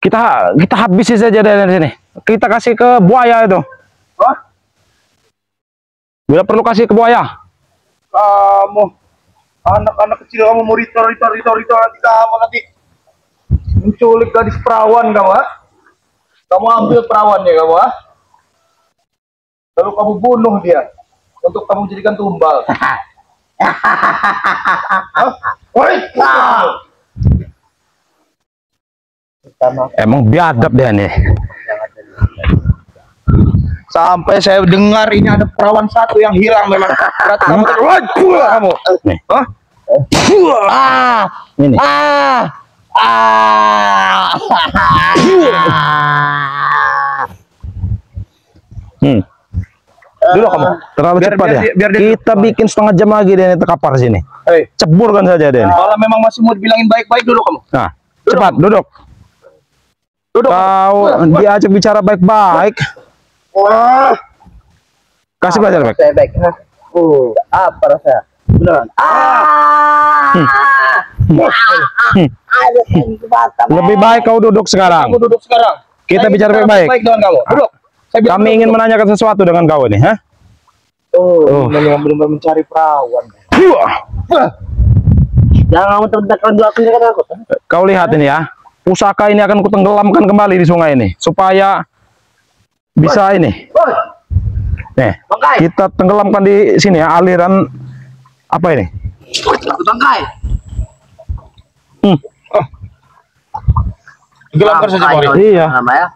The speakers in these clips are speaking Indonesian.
Kita habisi saja dari sini. Kita kasih ke buaya itu. Hah? Bila perlu kasih ke buaya. Kamu anak-anak kecil kamu mau ritor nanti kamu nanti menculik gadis perawan kamu, ha? Kamu ambil perawannya kamu, ha? Lalu kamu bunuh dia untuk kamu jadikan tumbal. Emang biadab dia nih. Sampai saya dengar ini ada perawan satu yang hilang memang. Berarti kamu kamu. Nih. Hah? Ini. Dulu kamu. Terlalu cepat ya. Biar dia Kita bikin setengah jam lagi dia nih terkapar sini. Ceburkan saja dia. Kalau memang masih mau dibilangin baik-baik dulu kamu. Nah, cepat duduk. Kau diajak bicara baik-baik. Kasih belajar baik. Saya baik. Apa rasa? Beneran. Lebih baik kau duduk sekarang. Kamu duduk sekarang. Kita bicara baik-baik. Baik dengan kamu. Duduk. Kami ingin menanyakan sesuatu dengan kau ini, ha? Memang benar-benar mencari perawan. Jangan kamu terdekat dulu aku kan aku. Kau lihat ini ya. Pusaka ini akan kutenggelamkan kembali di sungai ini supaya bisa ini. Nih, kita tenggelamkan di sini ya, aliran apa ini? Bangkai. Tenggelamkan saja Mario. Iya. Namanya.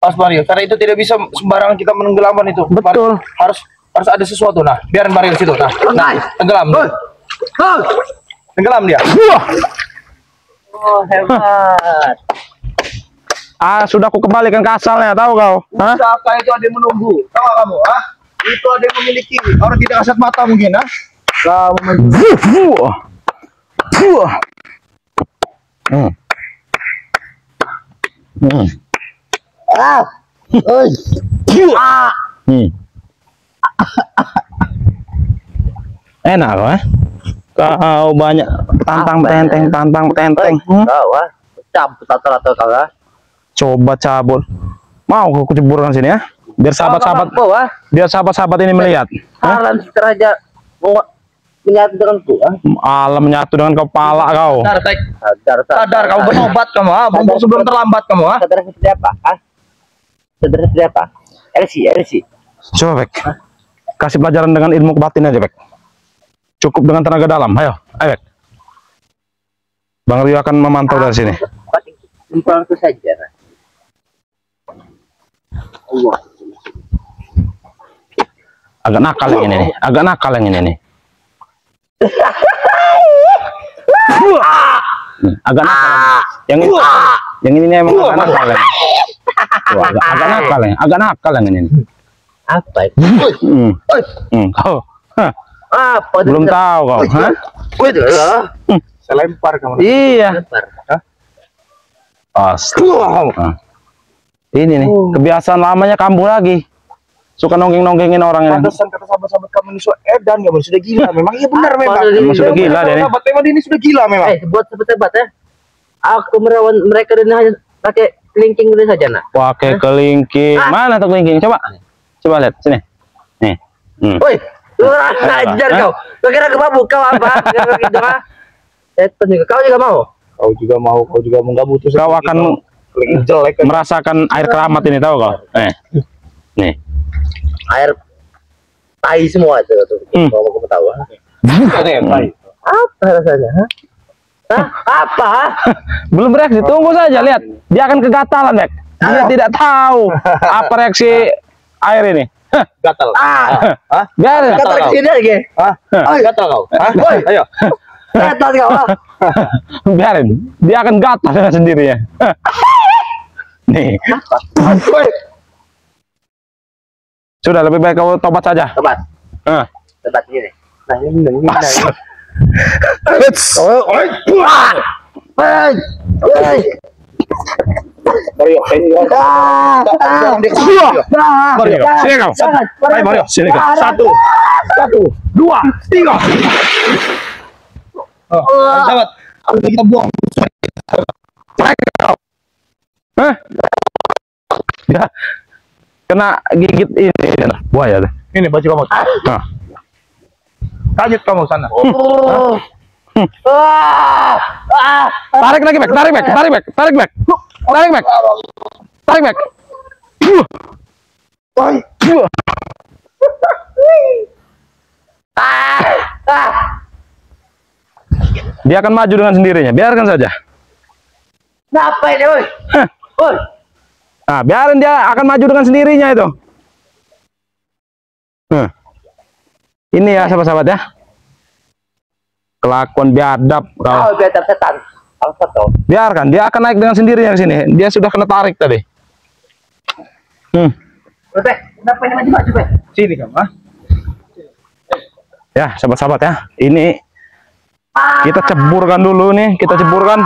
Mas Mario, karena itu tidak bisa sembarangan kita menenggelamkan itu. Betul. Harus ada sesuatu. Nah, biarin Mario situ. Nah, tenggelam. Tenggelam dia. Oh, hebat. Sudah aku kembalikan ke asalnya, tahu kau? Hah? Pusaka itu ada yang menunggu. Tahu gak kamu? Itu ada yang memiliki. Orang tidak kasat mata mungkin, ha? Kamu Enak loh, kau banyak tantang tenteng. Kau cabut atau kagak? Coba cabut. Mau aku ceburkan sini ya, biar sahabat-sahabat ini melihat. Alam suteraja menyatu denganku. Alam menyatu dengan kepala kau. sadar kamu berobat kamu, mumpung sebelum terlambat kamu, Sadar seperti apa? Sadar seperti apa? RC. Coba Bek, kasih pelajaran dengan ilmu kebatin aja Bek. Cukup dengan tenaga dalam. Ayo Bek. Bang Rio akan memantau dari sini. Simpelku saja. Allah. Agak nakal yang ini nih. Agak nakal. Yang ini emang agak nakal. Agak nakal yang ini. Apa itu? Kau. Apa? Belum tahu kau. Saya lempar kamu. Iya. Ini nih kebiasaan lamanya kambuh lagi. Suka nonggeng-nonggengin orang ini. Pantesan kata sahabat-sahabat kamu ini edan kamu sudah gila memang. Iya benar memang. Memang sudah gila dia nih. Sahabat ini sudah gila memang. Buat sebat ya. Aku merawan mereka dan hanya pakai kelingking dulu saja nak. Pakai kelingking. Mana tuh kelingking? Coba lihat sini. Nih. Woi, ajar kau. Kau kira kebabu kau apa? Gitu kau juga mau? Kau juga mau nggak butuh. Kau akan jelek merasakan air keramat ini, tahu kau? Nih. Air tai semua itu tuh. Kalau kamu tahu. Apa rasanya? Apa? Belum bereaksi, tunggu saja lihat. Dia akan kegatalan, Bek. Dia tidak tahu apa reaksi air ini. Gatal. Biarin. Gatal ke sini lagi. Gatal kau. Ayo. Gatal kau. Biarin. Dia akan gatal dengan sendirinya. Nih. Sudah, lebih baik kau tobat saja. Tobat ini. Nah, ini. Mario, sini kau. Ayo Mario, sini kau. 1, 2, 3. Sahabat, kita buang. Tarik kau. Hah? Ya. Kena gigit ini buaya deh. Ini baju kamu. Nah. Kaget kamu sana. Tarik lagi, Bek. Tarik, Bek. Tarik, Bek. Tarik, Bek. Tarik, Bek. Tarik, Bek. Dia akan maju dengan sendirinya. Biarkan saja. Kenapa ini, woi? Woi. Nah, biarin dia akan maju dengan sendirinya itu. Ini ya, sahabat-sahabat ya. Kelakuan biadab kau. Kau biadab setan. Bangsat kau. Biarkan, dia akan naik dengan sendirinya ke sini. Dia sudah kena tarik tadi. Bek, kenapa ini maju-maju, Bek? Sini kamu, ah. Ya, sahabat-sahabat ya. Ini kita ceburkan dulu nih, kita ceburkan.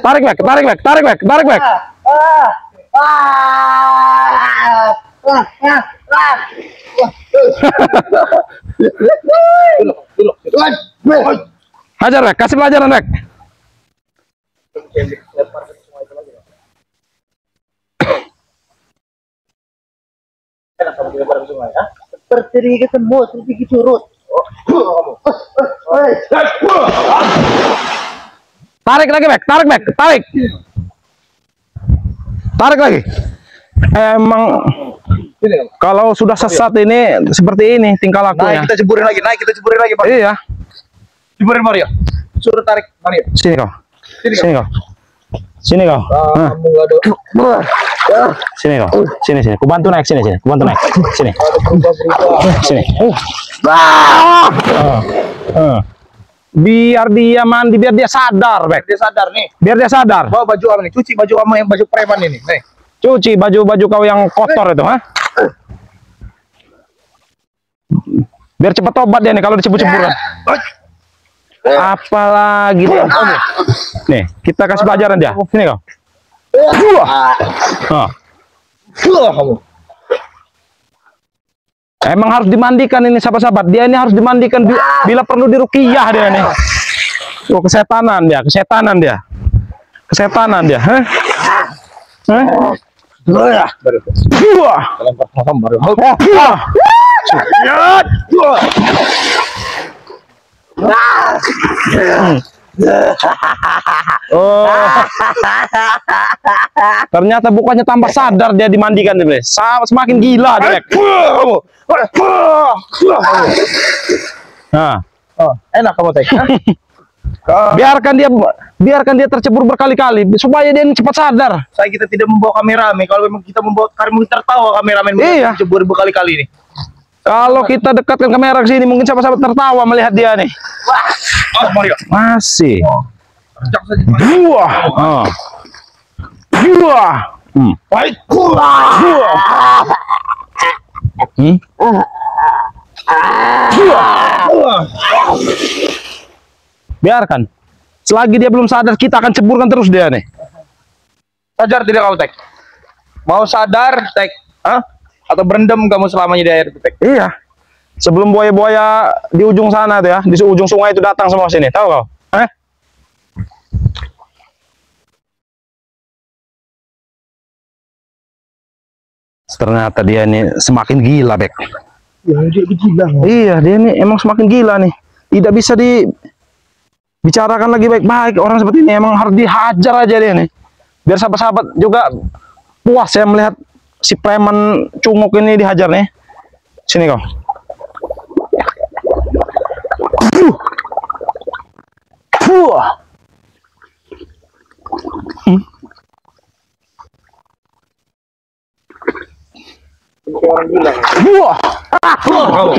Tarik, Bek. Tarik, Bek. Tarik, Bek. Tarik, Bek. Hajar, Bek. Kasih pelajaran, Bek. Seperti ketemu, seperti curut. Tarik lagi, Bek. Tarik, Bek. Tarik. Tarik lagi. Emang kalau sudah sesat ini seperti ini tingkah lakunya. Naik kita ceburin lagi, naik kita ceburin lagi, Pak. Iya. Ceburin Mario. Suruh tarik Mario. Sini kau. Sini Sini kau. Sini kau. Hah. Kamu enggak ada. Sini kau. Sini sini. Ku bantu naik sini sini. Ku bantu naik. Sini. Sini. Biar dia mandi, biar dia sadar, Bek. Dia sadar nih. Biar dia sadar. Bawa baju kamu nih, cuci baju kamu yang baju preman ini. Nih. Cuci baju-baju kau yang kotor itu, ha? Biar cepat tobat dia nih kalau dicebur-ceburan. Apalagi dia. Nih, kita kasih pelajaran dia. Sini kau. Kamu. Emang harus dimandikan ini sahabat-sahabat. Dia ini harus dimandikan bila perlu diruqyah dia nih. Oh, kesetanan dia, kesetanan dia. Kesetanan dia, hah? Hah? Wah. Lempar sama baru. Oh. Ternyata bukannya tambah sadar dia dimandikan dia. Semakin gila dia. Nah, Enak kamu Tek. biarkan dia tercebur berkali-kali supaya dia cepat sadar. Saya kita tidak membawa kameramen. Kalau memang kita membawa kameramen tertawa kameramen Iya. cebur berkali-kali nih. Kalau kita dekatkan kamera ke sini mungkin sahabat-sahabat tertawa melihat dia nih. Mario. Masih. Cak saja. Wah. Wah. Baik. Biarkan. Selagi dia belum sadar, kita akan ceburkan terus dia nih. Sadar tidak kamu Tek? Mau sadar Tek? Hah? Atau berendam kamu selamanya di air itu Tek? Iya. Sebelum buaya-buaya di ujung sana tuh ya, di ujung sungai itu datang semua sini, tahu kau? Ternyata dia ini semakin gila, Bek. Ya, dia gila. Iya, dia ini emang semakin gila nih. Tidak bisa dibicarakan lagi baik-baik. Orang seperti ini emang harus dihajar aja dia nih. Biar sahabat-sahabat juga puas ya melihat si preman cunguk ini dihajar nih. Sini kau. Orang gila. Wah. Orang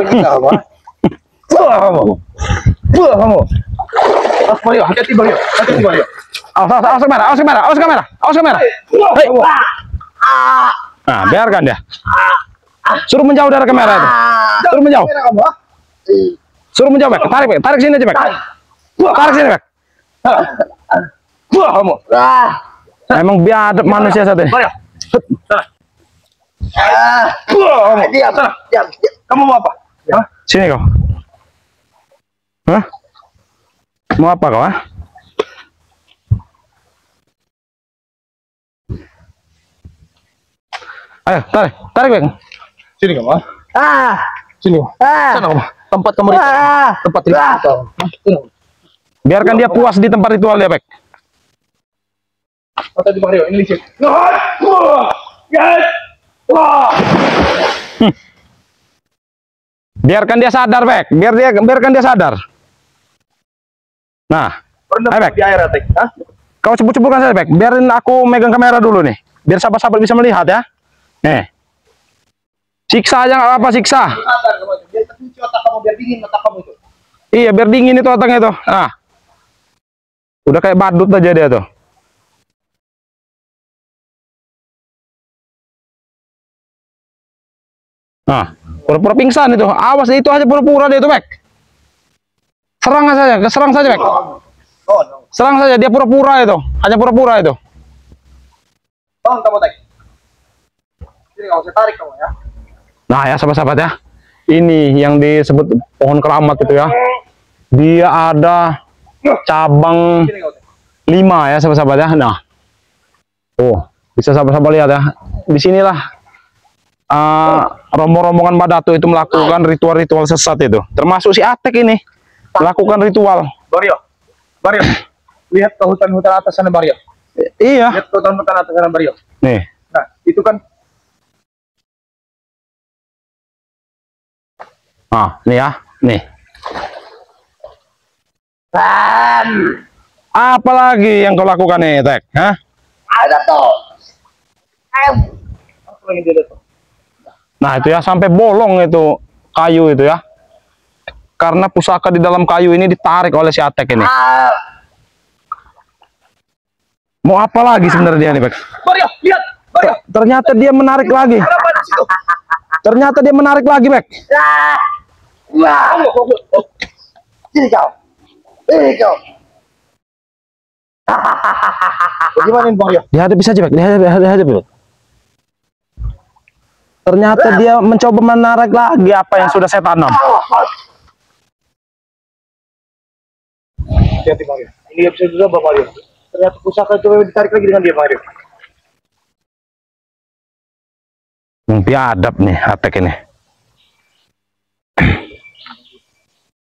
gila kamu. Kamu. Kamu. Mario, hati-hati Mario. Hati-hati Mario. Awas kamera, awas kamera, awas kamera, awas kamera. Hei. Nah, biarkan dia. Suruh menjauh dari kamera itu. Suruh menjauh. Suruh menjauh, Bek. Tarik, Bek. Tarik sini aja, Bek. Tarik sini, Bek. Kamu. Emang biadab manusia satu ini. Mario. Kamu. Diam. Kamu mau apa? Sini kau. Hah? Mau apa kau, ah? Ayo, tarik Bek. Sini kamu. Ah. Sini. Ah. Sana kamu. Tempat kamu ritual. Ah. Tempat ritual. Sini. Biarkan dia puas di tempat ritual dia, Bek. Mata di Mario, ini licin. Yes. Wah. Biarkan dia sadar, Bek. Biarkan dia sadar. Nah, Pernah Hai, Bek. di air atek? Hah? kau cebur-ceburkan saja, Bek. Biarin aku megang kamera dulu nih. Biar sahabat-sahabat bisa melihat ya. Nih. Siksa aja nggak apa-apa, siksa. Sadar kamu itu. Biar terkunci otak kamu, biar dingin otak kamu itu. Iya, biar dingin itu otaknya itu. Ah. Udah kayak badut aja dia tuh. Nah, pura-pura pingsan itu. Awas, itu aja pura-pura dia itu, Bek. Serang saja, Bek. Oh, no. Serang saja, dia pura-pura itu. Hanya pura-pura itu. Tolong kamu tek. Sini kamu, saya tarik kamu ya. Nah, ya sahabat-sahabat ya. Ini yang disebut pohon keramat itu ya. Dia ada cabang Sini kamu tek. 5 ya sahabat-sahabat ya. Nah. Oh, bisa sahabat-sahabat lihat ya. Di sinilah rombongan Badatu itu melakukan ritual-ritual sesat itu. Termasuk si Atek ini melakukan ritual. Mario. Mario. Lihat ke hutan-hutan atas sana, Mario. Iya. Lihat ke hutan-hutan atas sana, Mario. Nih. Nah, itu kan Ah, nih ya. Nih. Apa lagi yang kau lakukan nih, Tek? Hah? Ada tuh. apa yang dia lihat? Nah, itu ya sampai bolong itu kayu itu ya. Karena pusaka di dalam kayu ini ditarik oleh si Atek ini. Ah. Mau apa lagi sebenarnya nih, Bek? Mario, lihat. Mario. Ternyata dia menarik lagi. Kenapa di situ? Ternyata dia menarik lagi, Bek. Ah. Wah. Sini kau. Sini kau. Bagaimana ini, Mario? Dihadapi saja, Bek. Dihadapi, Bek. Ternyata dia mencoba menarik lagi apa yang sudah saya tanam. Hati-hati, Mario. Ini nggak bisa dicoba, Mario. Ternyata pusaka itu ditarik lagi dengan dia, Mario. Biadab nih Atek ini.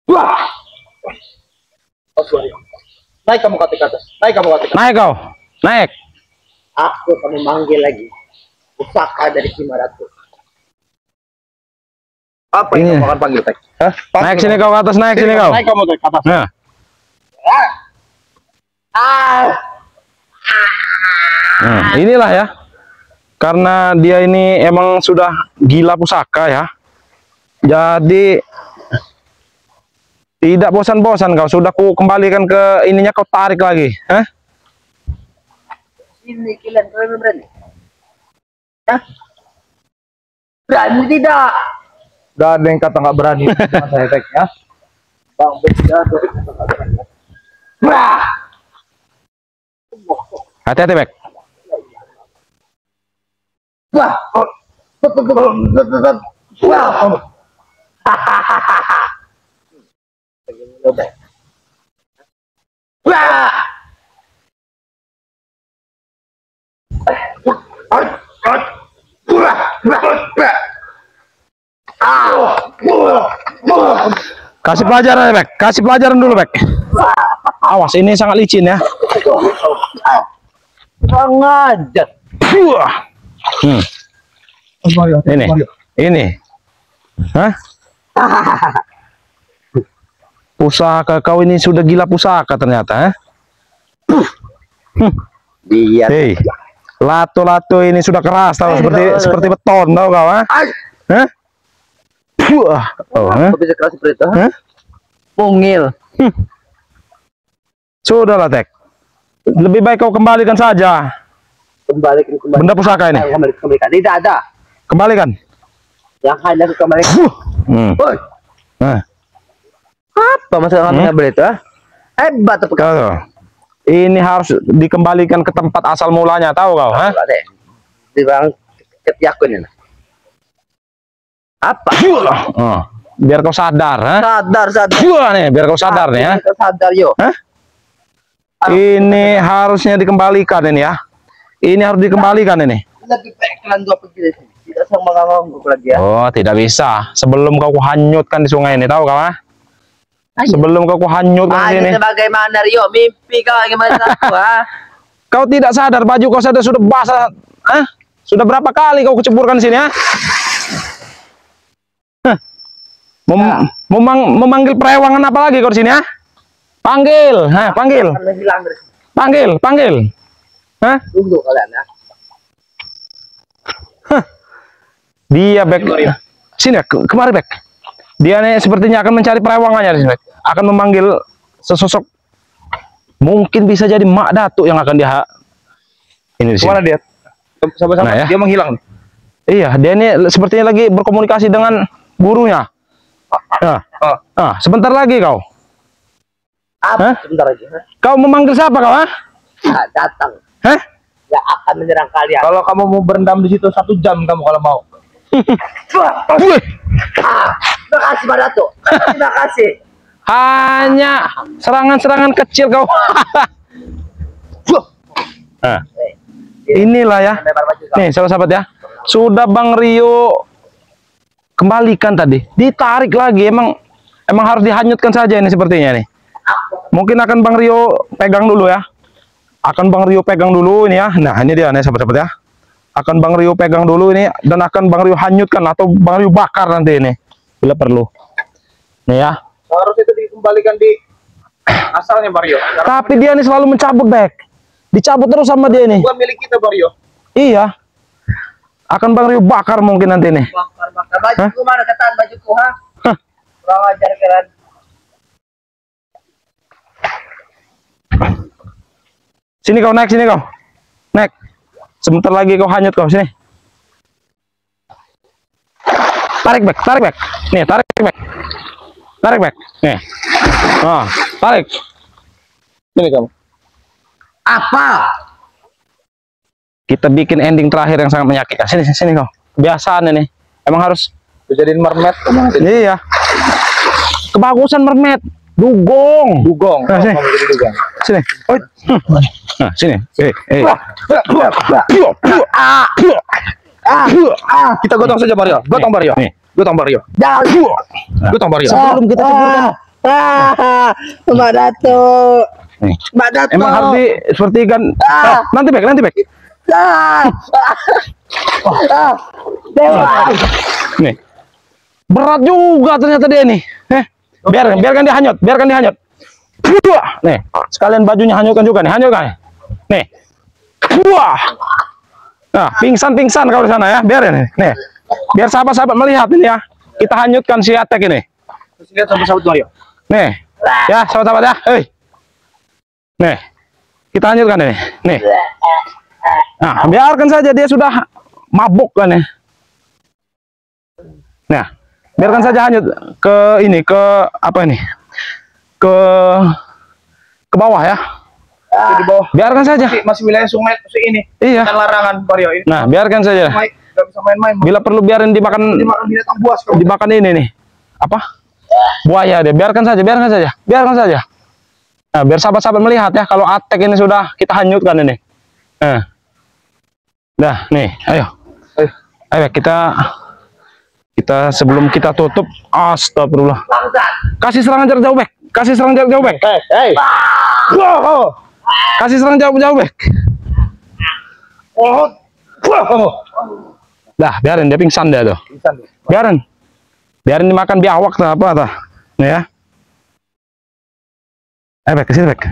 Wah. Awas, Mario. Naik kamu ke atas. Naik kamu ke atas. Naik kau. Naik. Aku akan memanggil lagi pusaka dari Kimaratu. Apa Ini. yang kamu akan panggil, Tek? Hah? Naik sini kau ke atas, naik sini kau. Naik kamu, Tek, ke atas. Nah. Nah, inilah ya. Karena dia ini emang sudah gila pusaka ya. Jadi tidak bosan-bosan kau. Sudah ku kembalikan ke ininya, kau tarik lagi. Hah? Ini kalian berani? Hah? Berani tidak? Gak ada yang kata nggak berani sama saya, Tek, ya. Bang, beda. Nggak berani. Wah. Hati-hati, Bek. Wah. Wah. Wah. Kasih pelajaran, Bek. Kasih pelajaran dulu, Bek. Awas, ini sangat licin ya. Sengaja. Wah. Mario, Ini. Mario. Ini. Hah? Pusaka kau ini sudah gila pusaka ternyata, Dia. Hei, lato-lato ini sudah keras tahu, seperti beton tahu kau, ha? Hah? Wah, oh, ha? Kok bisa keras seperti itu? Hah? Mungil. Sudahlah, Tek. Lebih baik kau kembalikan saja Kembalikan. benda pusaka ini. Kembalikan. Tidak ada. Kembalikan. Yang hanya kembalikan. Woi. Nah, Apa masalah ngambil itu? Hebat apa kau? tahu. Ini harus dikembalikan ke tempat asal mulanya, tahu kau, ha? Di bang ketiakun ini. Apa? Oh. biar kau sadar, ha? Sadar. Wah, nih, biar kau sadar nih, ya. Kau sadar yo. Hah? Ini harusnya dikembalikan ini ya. Ini harus dikembalikan ini. Lebih baik kalian dua pergi dari sini. Tidak sama mengganggu lagi ya. Oh, tidak bisa. Sebelum kau kuhanyutkan di sungai ini, tahu kau, ha? Sebelum kau kuhanyutkan di sini. Bagaimana Rio? Mimpi kau gimana aku, ha? Kau tidak sadar baju kau sudah basah, ha? Sudah berapa kali kau kuceburkan di sini, ha? Memanggil perewangan apa lagi kau di sini, ha? Panggil, ha, panggil. Panggil. Hah? Tunggu kalian ya. Dia Bek. Sini, kemari Bek. Dia nih sepertinya akan mencari perewangannya di sini, Bek. Akan memanggil sesosok. Mungkin bisa jadi Mak Datuk yang akan dia ini di sini. Kemana dia? Sama-sama Nah, ya. dia menghilang nih. Iya, dia ini sepertinya lagi berkomunikasi dengan gurunya. Nah, sebentar lagi kau. Apa? Hah? Sebentar lagi. Ha? Kau memanggil siapa kau, ha? Datang. Hah? Yang akan menyerang kalian. Kalau kamu mau berendam di situ 1 jam kamu kalau mau. Wih, Terima kasih Pak Datuk. Terima kasih. hanya serangan-serangan kecil kau. Nah, inilah ya. Lempar baju kau. Nih, sahabat ya. Sudah Bang Rio kembalikan tadi. Ditarik lagi. Emang harus dihanyutkan saja ini sepertinya nih. Mungkin akan Bang Rio pegang dulu ya. Akan Bang Rio pegang dulu ini ya. Nah, ini dia nih sahabat-sahabat ya. Akan Bang Rio pegang dulu ini dan akan Bang Rio hanyutkan atau Bang Rio bakar nanti ini bila perlu. Nih ya. Harus itu dikembalikan di asalnya Mario. Tapi dia nih selalu mencabut, Bek. Dicabut terus sama dia nih. Bukan milik kita Mario. Iya. Akan Bang Rio bakar mungkin nanti nih. Bakar. Bajuku mana? Katakan bajuku, ha? Kurang ajar kalian. Sini kau naik, sini kau. Naik. Sebentar lagi kau hanyut kau sini. Tarik Bek. Nih, tarik Bek. Nih. Oh, tarik. Ini kamu. Apa? Kita bikin ending terakhir yang sangat menyakitkan. Sini kau. Kebiasaan ini. Emang harus Dijadiin mermaid kemana? iya. Kebagusan mermaid. Dugong. Nah, sini. Kamu jadi dugong. Sini. Nah, sini. Kita gotong saja Mario. Gotong Mario. Nih. Gotong Mario. Gotong Mario. Sebelum kita ceburkan. Mbak Datuk. Nih. Mbak Datuk. Emang harus seperti kan. Nanti Bek. Dewa. Nih. Berat juga ternyata dia nih. Biarkan dia hanyut. Nih, sekalian bajunya hanyutkan juga nih, Nih. Wah. Nah, pingsan kau di sana ya. Biarin nih. Nih. Biar sahabat-sahabat melihat ini ya. Kita hanyutkan si Atek ini. Terus lihat sahabat Mario. Nih. Ya, sahabat-sahabat ya. Hei. Nih. Kita hanyutkan ini. Nih. Nah, biarkan saja dia sudah mabuk kan ya. Nah, biarkan saja hanyut ke ini, ke apa ini? Ke bawah ya. Di bawah. Biarkan saja. Masih wilayah sungai ini. Iya. Kan larangan Mario ini. Nah, biarkan saja. Nggak bisa main-main. Bila perlu biarin dimakan Binatang buas kamu. dimakan ini nih. Apa? Buaya dia. Biarkan saja. Nah, biar sahabat-sahabat melihat ya kalau Atek ini sudah kita hanyutkan ini. Nah, nih, ayo kita sebelum kita tutup, astagfirullah. Kasih serangan jarak jauh, Bek. Kasih serang jarak jauh, Bek. Kasih serang jauh, Bek. Dah, biarin dia pingsan dia tuh. Biarin dimakan biawak atau apa tuh. Nih ya. Bek, kesini, Bek.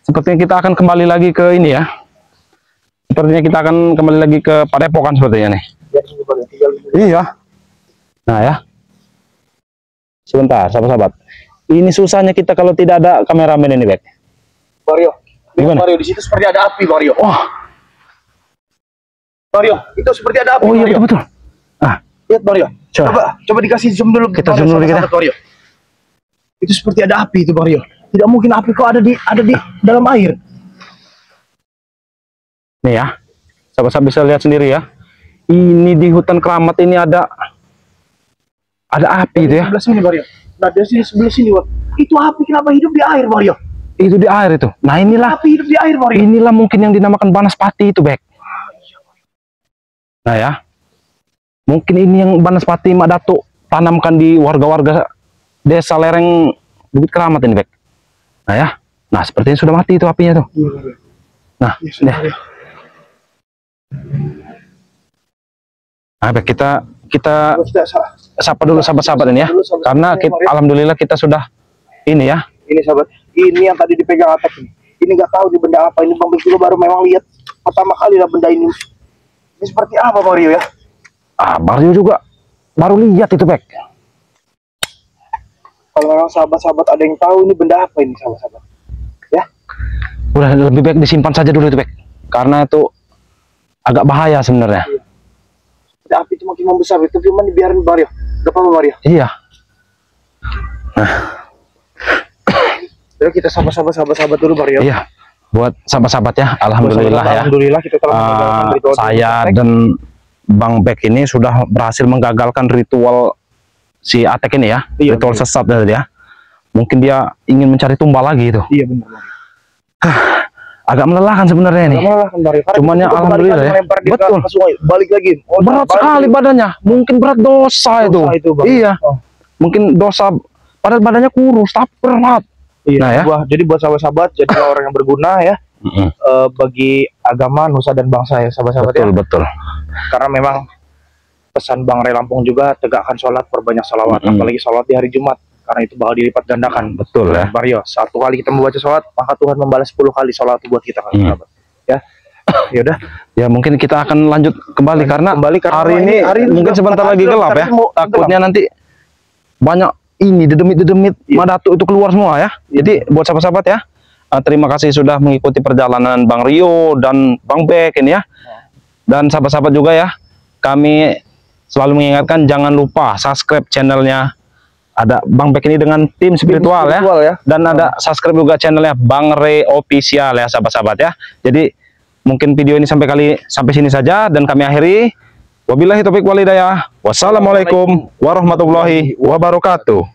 Sepertinya kita akan kembali lagi ke ini ya. Sepertinya kita akan kembali lagi ke Padepokan sepertinya nih. Iya. Nah ya. Sebentar, sahabat-sahabat. Ini susahnya kita kalau tidak ada kameramen ini, Bek. Mario. Gimana? Mario, di situ seperti ada api, Mario. Wah. Mario, itu seperti ada api. Oh iya, Mario. betul. Lihat Mario. Coba dikasih zoom dulu. Kita zoom dulu kita. Mario. Itu seperti ada api itu, Mario. Tidak mungkin api kok ada di dalam air. Nih ya. Sahabat-sahabat bisa lihat sendiri ya. Ini di hutan keramat ini ada ada api itu ya. Sebelah sini Mario. Nah dari sini sebelah sini Wak. Itu api kenapa hidup di air Mario? Itu di air itu. Nah inilah, Api hidup di air Mario. inilah mungkin yang dinamakan banaspati itu, Bek. Nah ya, mungkin ini yang banaspati Mak Datuk tanamkan di warga-warga desa lereng Bukit Keramat ini, Bek. Nah ya, nah sepertinya sudah mati itu apinya tuh. Iya, Mario. Nah, Iya, sudah, ya. Mario. Nah, Bek, kita Sudah, sapa dulu sahabat-sahabat ini ya, karena kita, alhamdulillah kita sudah ini ya. ini sahabat, ini yang tadi dipegang Atek ini. Ini nggak tahu di benda apa ini. Bang Bek juga baru memang lihat pertama kali lah benda ini. Ini seperti apa Mario ya? Mario juga baru lihat itu, Bek. Kalau memang sahabat-sahabat ada yang tahu ini benda apa ini sahabat-sahabat, ya? Udah lebih baik disimpan saja dulu itu, Bek, karena itu agak bahaya sebenarnya. Ada api itu makin membesar itu, cuman dibiarin Mario. Gak apa-apa Mario. Iya. Jadi kita sahabat-sahabat dulu Mario. Iya. Buat sahabat-sahabat ya, alhamdulillah ya. Alhamdulillah kita telah mengagalkan ritual Saya Atek. dan Bang Bek ini sudah berhasil menggagalkan ritual si Atek ini ya, Iya, ritual betul. sesat tadi ya. Mungkin dia ingin mencari tumbal lagi itu. Iya benar Mario. Agak melelahkan sebenarnya ini. Gak malah kan Mario. Karena Cuman kita ya kembalikan, alhamdulillah ya. melempar dia Betul. ke sungai, balik lagi. Oh, Berat balik sekali lagi. badannya. Mungkin berat dosa itu. Dosa Bang. Iya. Oh. Mungkin dosa, padahal badannya kurus tapi berat. Iya. Nah, ya. Jadi buat sahabat-sahabat, jadilah orang yang berguna ya bagi agama, nusa dan bangsa ya sahabat-sahabat Betul, ya. betul. Karena memang pesan Bang Ray Lampung juga, tegakkan sholat, perbanyak salawat, apalagi sholat di hari Jumat, karena itu bakal dilipat gandakan. Betul ya. Mario, satu kali kita membaca sholat, maka Tuhan membalas 10 kali sholat buat kita kan sahabat. Ya. Ya udah. Ya mungkin kita akan lanjut kembali karena hari ini mungkin sudah sebentar lagi gelap ya. mau Takutnya nanti banyak ini dedemit-dedemit Mak Datuk itu keluar semua ya. Jadi buat sahabat-sahabat ya, terima kasih sudah mengikuti perjalanan Bang Rio dan Bang Bek ini ya. Dan sahabat-sahabat juga ya, kami selalu mengingatkan jangan lupa subscribe channelnya. Ada Bang Bek ini dengan tim spiritual ya. Dan ada subscribe juga channelnya Bang Ray Official ya sahabat-sahabat ya. Jadi mungkin video ini sampai sini saja dan kami akhiri. Wabillahi taufiq wal hidayah. Wassalamualaikum warahmatullahi wabarakatuh.